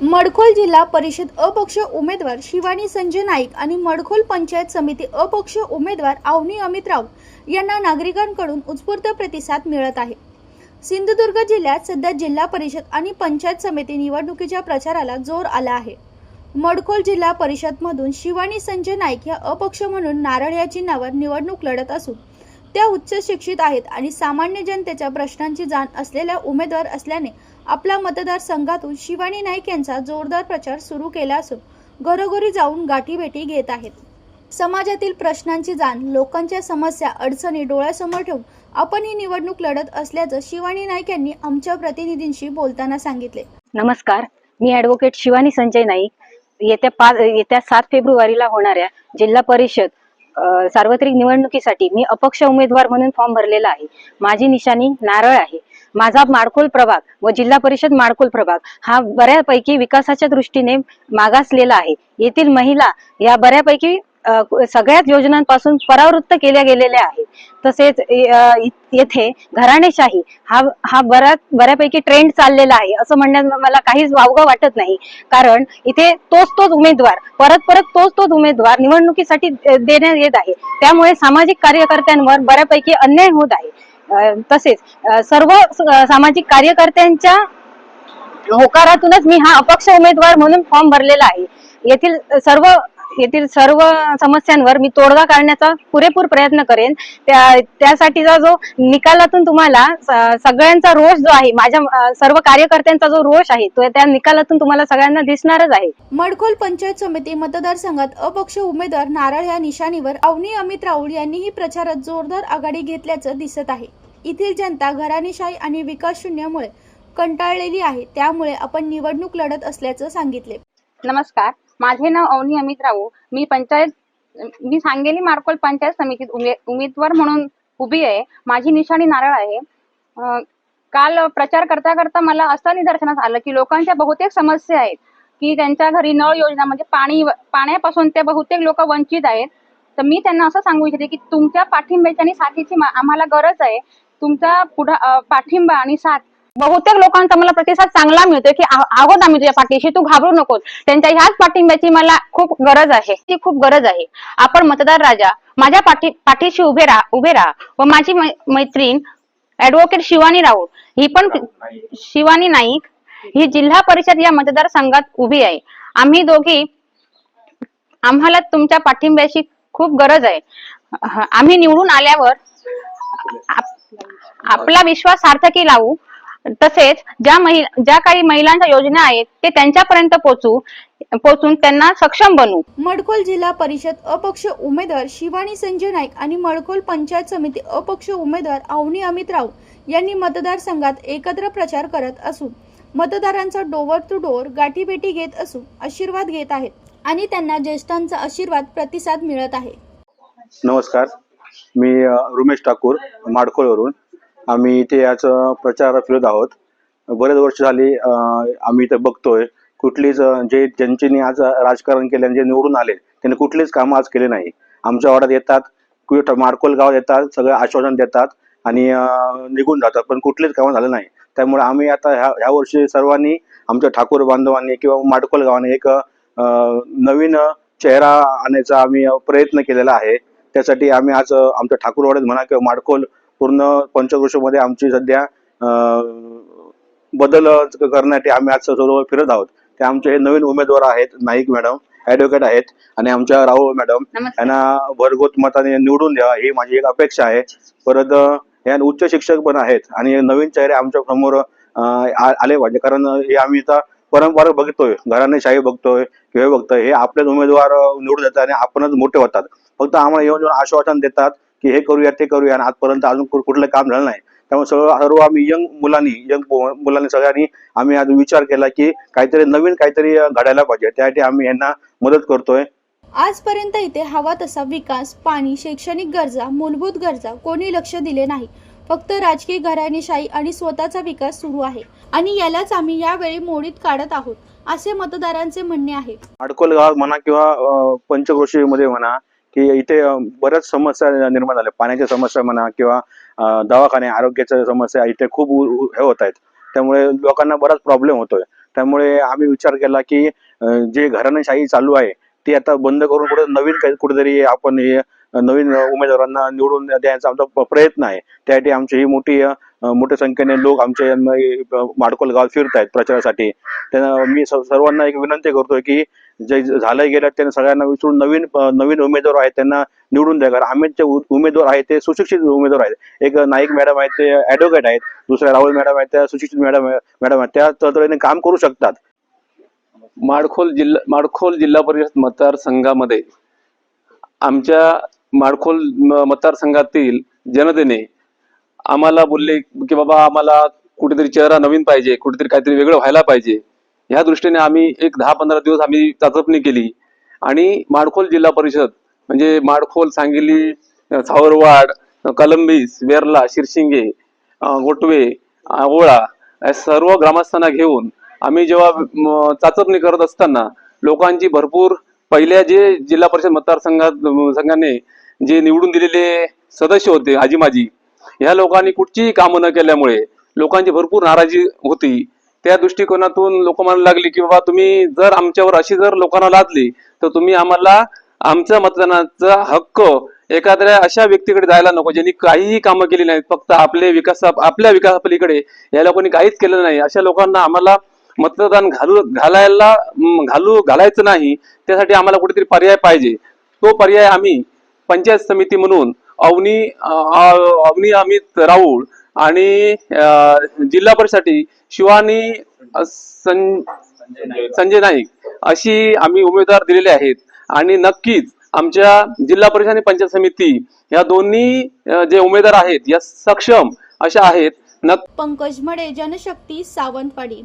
मडखोल जिल्हा परिषद अपक्ष उमेदवार शिवानी संजय नाईक आणि मडखोल पंचायत समिती अपक्ष उमेदवार अवनी अमितराव यांना नागरिकांकडून उत्स्फूर्त प्रतिसाद मिळत आहे। सिंधुदुर्ग जिल्ह्यात सध्या जिल्हा परिषद आणि पंचायत समिती निवडणुकीच्या प्रचाराला जोर आला आहे। मडखोल जिल्हा परिषद मधून शिवानी संजय नाईक या अपक्ष म्हणून नारळ या चिन्हावर निवडणूक लढत असून त्या उच्च शिक्षित आहेत आणि सामान्य जनतेच्या प्रश्नांची जाण असलेल्या उमेदवार असल्याने आपला मतदारसंघातून शिवानी नाईक यांचा जोरदार प्रचार सुरू केला असून घरोघरी जाऊन गाठीभेटी घेत आहेत। समाजातील प्रश्नांची जाण, लोकांच्या समस्या अडचणी डोळ्यासमोर ठेवून आपण ही निवडणूक लढत असल्याचं शिवानी नाईक यांनी आमच्या प्रतिनिधींशी बोलताना सांगितले। नमस्कार, मी ॲडव्होकेट शिवानी संजय नाईक। येत्या 7 फेब्रुवारीला होणाऱ्या जिल्हा परिषद सार्वत्रिक निवडणुकीसाठी मी अपक्ष उमेदवार म्हणून फॉर्म भरलेला आहे। माझी निशाणी नारळ आहे। माझा माडखोल प्रभाग व जिल्हा परिषद माडखोल प्रभाग हा बऱ्यापैकी विकासाच्या दृष्टीने मागासलेला आहे। येथील महिला या बऱ्यापैकी सगळ्याच योजनांपासून परावृत्त केल्या गेलेल्या आहेत। तसेच येथे घराणेशाही हा बऱ्यापैकी ट्रेंड चाललेला आहे असं म्हणण्यात मला काहीच वावगं वाटत नाही, कारण इथे तोच उमेदवार परत तोच उमेदवार निवडणुकीसाठी देण्यात येत आहे। त्यामुळे सामाजिक कार्यकर्त्यांवर बऱ्यापैकी अन्याय होत आहे। तसेच सर्व सामाजिक कार्यकर्त्यांच्या होकारातूनच मी हा अपक्ष उमेदवार म्हणून फॉर्म भरलेला आहे। येथील सर्व समस्यांवर मी तोडगा काढण्याचा पुरेपूर प्रयत्न करेन। त्यासाठीचा जो निकालातून तुम्हाला सगळ्यांचा रोष जो आहे, माझ्या सर्व कार्यकर्त्यांचा जो रोष आहे तो त्या निकालातून तुम्हाला सगळ्यांना दिसणारच आहे। मडखोल पंचायत समिती मतदारसंघात अपक्ष उमेदवार नारळ या निशाणीवर अवनी अमितराव यांनीही प्रचारात जोरदार आघाडी घेतल्याचं दिसत आहे। येथील जनता घराणेशाही आणि विकास शून्यामुळे कंटाळलेली आहे, त्यामुळे आपण निवडणूक लढत असल्याचं सांगितले। नमस्कार, माझे नाव अवनी अमितराव। मी सांगेली माडखोल पंचायत समितीत उमेदवार म्हणून उभी आहे। माझी निशाणी नारळ आहे। काल प्रचार करता मला असं निदर्शनास आलं की लोकांच्या बहुतेक समस्या आहेत की त्यांच्या घरी नळ योजना म्हणजे पाण्यापासून ते बहुतेक लोक वंचित आहेत। तर मी त्यांना असं सांगू इच्छिते की तुमच्या पाठिंब्याची आणि साथीची आम्हाला गरज आहे। तुमचा पाठिंबा आणि साथ बहुतेक लोकांचा मला प्रतिसाद चांगला मिळतोय की आहोत आम्ही तुझ्या पाठीशी, तू घाबरू नकोस। त्यांच्या ह्याच पाठिंब्याची मला खूप गरज आहे, ती खूप गरज आहे। आपण मतदार राजा माझ्या पाठीशी उभे राहा व माझी मैत्रीण ॲडव्होकेट शिवानी राऊत ही पण शिवानी नाईक ही जिल्हा परिषद या मतदारसंघात उभी आहे। आम्हाला तुमच्या पाठिंब्याची खूप गरज आहे। आम्ही निवडून आल्यावर आपला विश्वास सार्थकी लावू। तसेच ज्या काही महिलांच्या योजना आहेत ते त्यांच्यापर्यंत पोहोचून त्यांना सक्षम बनवू। मडखोल जिल्हा परिषद अपक्ष उमेदवार शिवानी संजय नाईक आणि मडखोल पंचायत समिती अपक्ष उमेदवार अवनी अमितराव यांनी मतदारसंघात एकत्र प्रचार करत असून मतदारांचा डोर टू डोर गाठीभेटी घेत असून आशीर्वाद घेत आहेत आणि त्यांना ज्येष्ठांचा आशीर्वाद प्रतिसाद मिळत आहे। नमस्कार, मी रुमेश ठाकूर माडखोलवरून। आम्ही इथे आज प्रचार फिरत आहोत। बरेच वर्ष झाली आम्ही इथे बघतोय कुठलीच ज्यांनी आज राजकारण केले, जे निवडून आले त्यांनी कुठलीच कामं आज केले नाही। आमच्या वाड्यात येतात, माडखोल गावात येतात, सगळे आश्वासन देतात आणि निघून जातात, पण कुठलीच कामं झालं नाही। त्यामुळे आम्ही आता ह्या वर्षी सर्वांनी आमच्या ठाकूर बांधवांनी किंवा माडखोल गावाने एक नवीन चेहरा आणण्याचा आम्ही प्रयत्न केलेला आहे। त्यासाठी आम्ही आज आमच्या ठाकूरवाड्यात म्हणा किंवा माडखोल पूर्ण पंचक्रोशीमध्ये आमची सध्या बदल करण्यासाठी आम्ही आज सर्व फिरत आहोत। ते आमचे हे नवीन उमेदवार आहेत, नाईक मॅडम ॲडव्होकेट आहेत आणि आमच्या राहुल मॅडम यांना भरघोस मताने निवडून द्यावा ही माझी एक अपेक्षा आहे। परत या उच्च शिक्षक पण आहेत आणि नवीन चेहरे आमच्या समोर आले पाहिजे, कारण हे आम्ही आता परंपरा बघतोय, घराणेशाही बघतोय किंवा बघतोय, हे आपलेच उमेदवार निवडून देतात आणि आपणच मोठे होतात। फक्त आम्हाला येऊन आश्वासन देतात की हे करूया ते करूया आणि आजपर्यंत अजून कुठलं काम झालं नाही। त्यामुळे सर्व आम्ही यंग मुलांनी सगळ्यांनी आम्ही आज विचार केला की काहीतरी नवीन काहीतरी घडायला पाहिजे, त्यासाठी आम्ही यांना मदत करतोय। आजपर्यंत इथे हवा तसा विकास, पाणी, शैक्षणिक गरजा, मूलभूत गरजा कोणी लक्ष दिले नाही। फक्त राजकीय घराणेशाही आणि स्वतःचा विकास सुरू आहे आणि यालाच आम्ही यावेळी मोडीत काढत आहोत, असे मतदारांचे म्हणणे आहे। माडखोल गावात म्हणा किंवा पंचक्रोशी मध्ये म्हणा की इथे बऱ्याच समस्या निर्माण झाल्या, पाण्याच्या समस्या म्हणा किंवा दवाखाने आरोग्याच्या समस्या इथे खूप हे होत आहेत। त्यामुळे लोकांना बराच प्रॉब्लेम होतोय। त्यामुळे आम्ही विचार केला की जे घराणेशाही चालू आहे ती आता बंद करून नवीन कुठेतरी आपण हे नवीन उमेदवारांना निवडून द्यायचा आमचा प्रयत्न आहे. त्यासाठी आमची ही मोठ्या संख्येने लोक आमच्या माडकोल गाव फिरत आहेत प्रचारासाठी. त्यांना मी सर्वांना एक विनंती करतोय की जे झालं गेलं त्यांना सगळ्यांना विचारून नवीन उमेदवार आहेत त्यांना निवडून द्या. कारण आम्ही जे उमेदवार आहेत ते सुशिक्षित उमेदवार आहेत. एक नाईक मॅडम आहेत ते ऍडव्होकेट आहेत, दुसऱ्या राहुल मॅडम आहेत त्या सुशिक्षित मॅडम आहेत, त्या तत्त्वाने काम करू शकतात. माडखोल जिल्हा परिषद मतदारसंघामध्ये आमच्या माडखोल मतदारसंघातील जनतेने आम्हाला बोलले की बाबा आम्हाला कुठेतरी चेहरा नवीन पाहिजे, कुठेतरी काहीतरी वेगळं व्हायला पाहिजे. ह्या दृष्टीने आम्ही एक 10-15 दिवस आम्ही चाचपणी केली आणि माडखोल जिल्हा परिषद म्हणजे माडखोल, सांगली, सावरवाड, कलंबीस, वेरला, शिरशिंगे, गोटवे, ओळा या सर्व ग्रामस्थांना घेऊन आम्ही जेव्हा चाचपणी करत असताना लोकांची भरपूर पहिल्या जे जिल्हा परिषद मतदारसंघाने जे निवडून दिलेले सदस्य होते आजी माजी, ह्या लोकांनी कुठचीही कामं न केल्यामुळे लोकांची भरपूर नाराजी होती. त्या दृष्टिकोनातून लोक म्हणायला लागली की बाबा तुम्ही जर आमच्यावर अशी जर लोकांना लादली तर तुम्ही आम्हाला आमचा मतदानाचा हक्क एखाद्या अशा व्यक्तीकडे जायला नको ज्यांनी काहीही कामं केली नाहीत, फक्त आपल्या विकासापलीकडे या लोकांनी काहीच केलं नाही. अशा लोकांना आम्हाला मतदान घालायचं नाही. त्यासाठी आम्हाला कुठेतरी पर्याय पाहिजे. तो पर्याय आम्ही पंचायत समिती म्हणून अवनी अमित राऊळ आणि जिल्हा परिषदेसाठी शिवानी संजय नाईक अशी आम्ही उमेदवार दिलेले आहेत. आणि नक्कीच आमच्या जिल्हा परिषद आणि पंचायत समिती या दोन्ही जे उमेदवार आहेत या सक्षम अशा आहेत. पंकज मडे, जनशक्ती, सावंतवाडी.